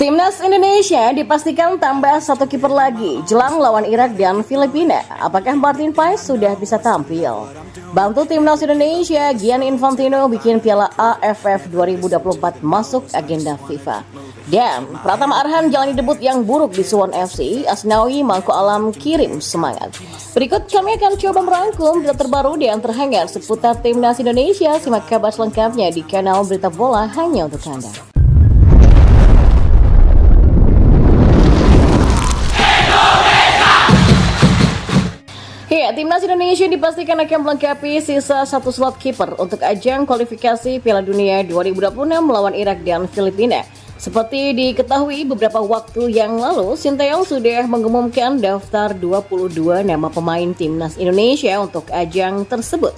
Timnas Indonesia dipastikan tambah satu kiper lagi jelang lawan Irak dan Filipina. Apakah Martin Paes sudah bisa tampil? Bantu Timnas Indonesia, Gianni Infantino bikin Piala AFF 2024 masuk agenda FIFA. Dan Pratama Arhan jalani debut yang buruk di Suwon FC, Asnawi Mangko Alam kirim semangat. Berikut kami akan coba merangkum berita terbaru dan terhangat seputar Timnas Indonesia. Simak kabar selengkapnya di kanal Berita Bola hanya untuk Anda. Ya, Timnas Indonesia dipastikan akan melengkapi sisa satu slot kiper untuk ajang kualifikasi Piala Dunia 2026 melawan Irak dan Filipina. Seperti diketahui beberapa waktu yang lalu, Sinteyong sudah mengumumkan daftar 22 nama pemain Timnas Indonesia untuk ajang tersebut.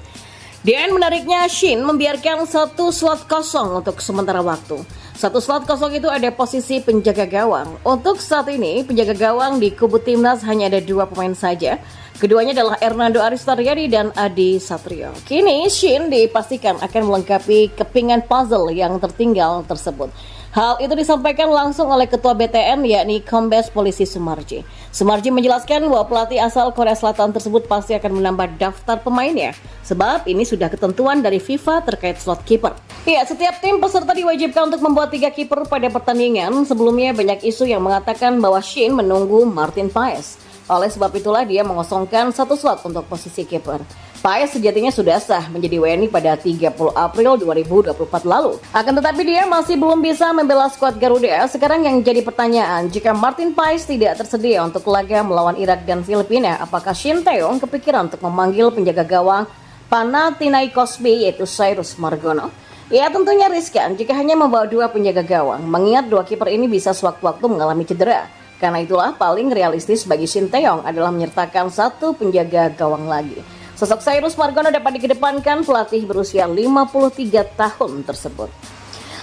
Dan menariknya, Shin membiarkan satu slot kosong untuk sementara waktu. Satu slot kosong itu ada posisi penjaga gawang. Untuk saat ini, penjaga gawang di kubu Timnas hanya ada dua pemain saja. Keduanya adalah Hernando Aristaryadi dan Adi Satrio. Kini Shin dipastikan akan melengkapi kepingan puzzle yang tertinggal tersebut. Hal itu disampaikan langsung oleh Ketua BTN yakni Kombes Polisi Sumarji. Sumarji menjelaskan bahwa pelatih asal Korea Selatan tersebut pasti akan menambah daftar pemainnya, sebab ini sudah ketentuan dari FIFA terkait slot kiper. Ya, setiap tim peserta diwajibkan untuk membuat 3 kiper pada pertandingan. Sebelumnya banyak isu yang mengatakan bahwa Shin menunggu Martin Paes. Oleh sebab itulah dia mengosongkan satu slot untuk posisi kiper. Paes sejatinya sudah sah menjadi WNI pada 30 April 2024 lalu. Akan tetapi dia masih belum bisa membela skuad Garuda. Sekarang yang jadi pertanyaan, jika Martin Paes tidak tersedia untuk laga melawan Irak dan Filipina, apakah Sinteyong kepikiran untuk memanggil penjaga gawang Panathinaikos B yaitu Cyrus Margono? Ya, tentunya riskan jika hanya membawa 2 penjaga gawang, mengingat 2 kiper ini bisa sewaktu-waktu mengalami cedera. Karena itulah paling realistis bagi Sinteyong adalah menyertakan 1 penjaga gawang lagi. Sosok Cyrus Margono dapat dikedepankan pelatih berusia 53 tahun tersebut.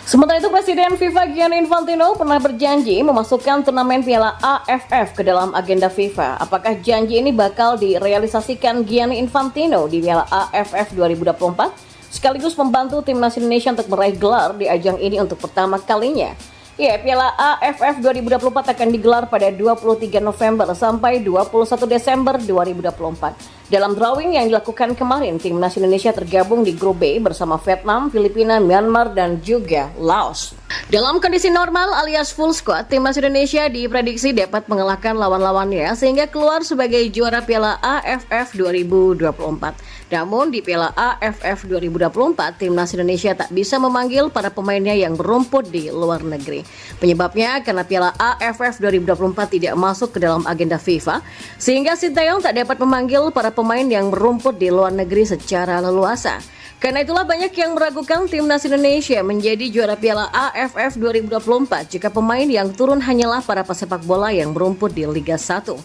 Sementara itu Presiden FIFA Gianni Infantino pernah berjanji memasukkan turnamen Piala AFF ke dalam agenda FIFA. Apakah janji ini bakal direalisasikan Gianni Infantino di Piala AFF 2024? Sekaligus membantu Timnas Indonesia untuk meraih gelar di ajang ini untuk pertama kalinya. Ya, Piala AFF 2024 akan digelar pada 23 November sampai 21 Desember 2024. Dalam drawing yang dilakukan kemarin, Timnas Indonesia tergabung di grup B bersama Vietnam, Filipina, Myanmar, dan juga Laos. Dalam kondisi normal alias full squad, Timnas Indonesia diprediksi dapat mengalahkan lawan-lawannya sehingga keluar sebagai juara Piala AFF 2024. Namun di Piala AFF 2024, Timnas Indonesia tak bisa memanggil para pemainnya yang berumput di luar negeri. Penyebabnya karena Piala AFF 2024 tidak masuk ke dalam agenda FIFA, sehingga Sinteyong tak dapat memanggil para pemain yang berumput di luar negeri secara leluasa. Karena itulah banyak yang meragukan Timnas Indonesia menjadi juara Piala AFF 2024 jika pemain yang turun hanyalah para pesepak bola yang berumput di Liga 1.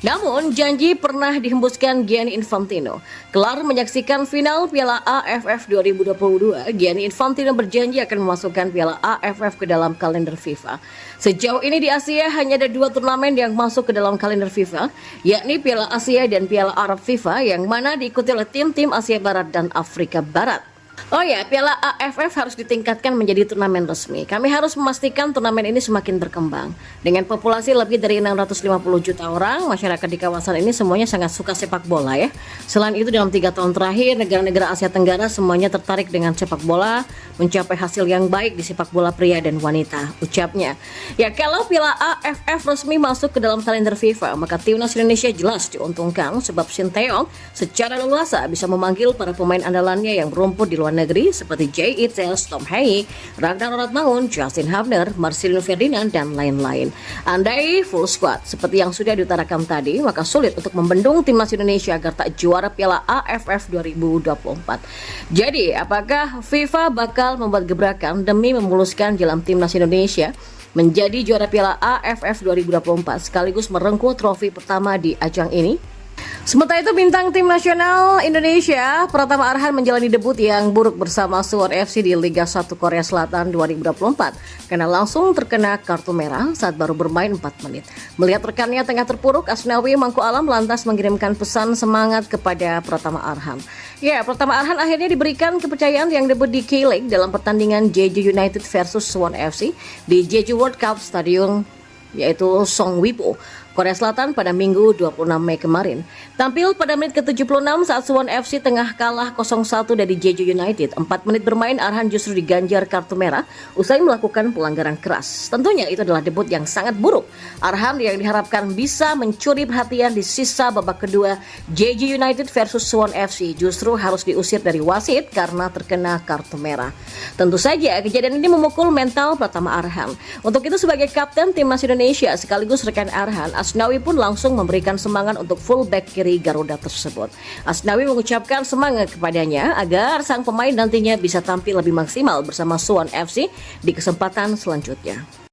Namun, janji pernah dihembuskan Gianni Infantino. Kelar menyaksikan final Piala AFF 2022, Gianni Infantino berjanji akan memasukkan Piala AFF ke dalam kalender FIFA. Sejauh ini di Asia hanya ada 2 turnamen yang masuk ke dalam kalender FIFA, yakni Piala Asia dan Piala Arab FIFA, yang mana diikuti oleh tim-tim Asia Barat dan Afrika Barat. Oh ya, Piala AFF harus ditingkatkan menjadi turnamen resmi. Kami harus memastikan turnamen ini semakin berkembang. Dengan populasi lebih dari 650 juta orang, masyarakat di kawasan ini semuanya sangat suka sepak bola ya. Selain itu dalam 3 tahun terakhir, negara-negara Asia Tenggara semuanya tertarik dengan sepak bola, mencapai hasil yang baik di sepak bola pria dan wanita, ucapnya. Ya, kalau Piala AFF resmi masuk ke dalam kalender FIFA, maka Timnas Indonesia jelas diuntungkan sebab Sinteyong secara leluasa bisa memanggil para pemain andalannya yang berumput di luar negeri seperti Jay Itels, Tom Haig, Ragnar Ratmaun, Justin Hubner, Marcelino Ferdinand, dan lain-lain. Andai full squad seperti yang sudah diutarakan tadi, maka sulit untuk membendung Timnas Indonesia agar tak juara Piala AFF 2024. Jadi, apakah FIFA bakal membuat gebrakan demi memuluskan jalan Timnas Indonesia menjadi juara Piala AFF 2024 sekaligus merengkuh trofi pertama di ajang ini? Sementara itu bintang tim nasional Indonesia Pratama Arhan menjalani debut yang buruk bersama Suwon FC di Liga 1 Korea Selatan 2024 karena langsung terkena kartu merah saat baru bermain 4 menit. Melihat rekannya tengah terpuruk, Asnawi Mangko Alam lantas mengirimkan pesan semangat kepada Pratama Arhan. Ya, Pratama Arhan akhirnya diberikan kepercayaan yang debut di K-League dalam pertandingan Jeju United versus Suwon FC di Jeju World Cup Stadium yaitu Songwipo, Korea Selatan pada Minggu 26 Mei kemarin. Tampil pada menit ke-76 saat Suwon FC tengah kalah 0-1 dari Jeju United. 4 menit bermain, Arhan justru diganjar kartu merah usai melakukan pelanggaran keras. Tentunya itu adalah debut yang sangat buruk. Arhan yang diharapkan bisa mencuri perhatian di sisa babak kedua Jeju United versus Suwon FC justru harus diusir dari wasit karena terkena kartu merah. Tentu saja kejadian ini memukul mental Pratama Arhan. Untuk itu sebagai kapten timnas Indonesia sekaligus rekan Arhan, Asnawi pun langsung memberikan semangat untuk fullback kiri Garuda tersebut. Asnawi mengucapkan semangat kepadanya agar sang pemain nantinya bisa tampil lebih maksimal bersama Suwon FC di kesempatan selanjutnya.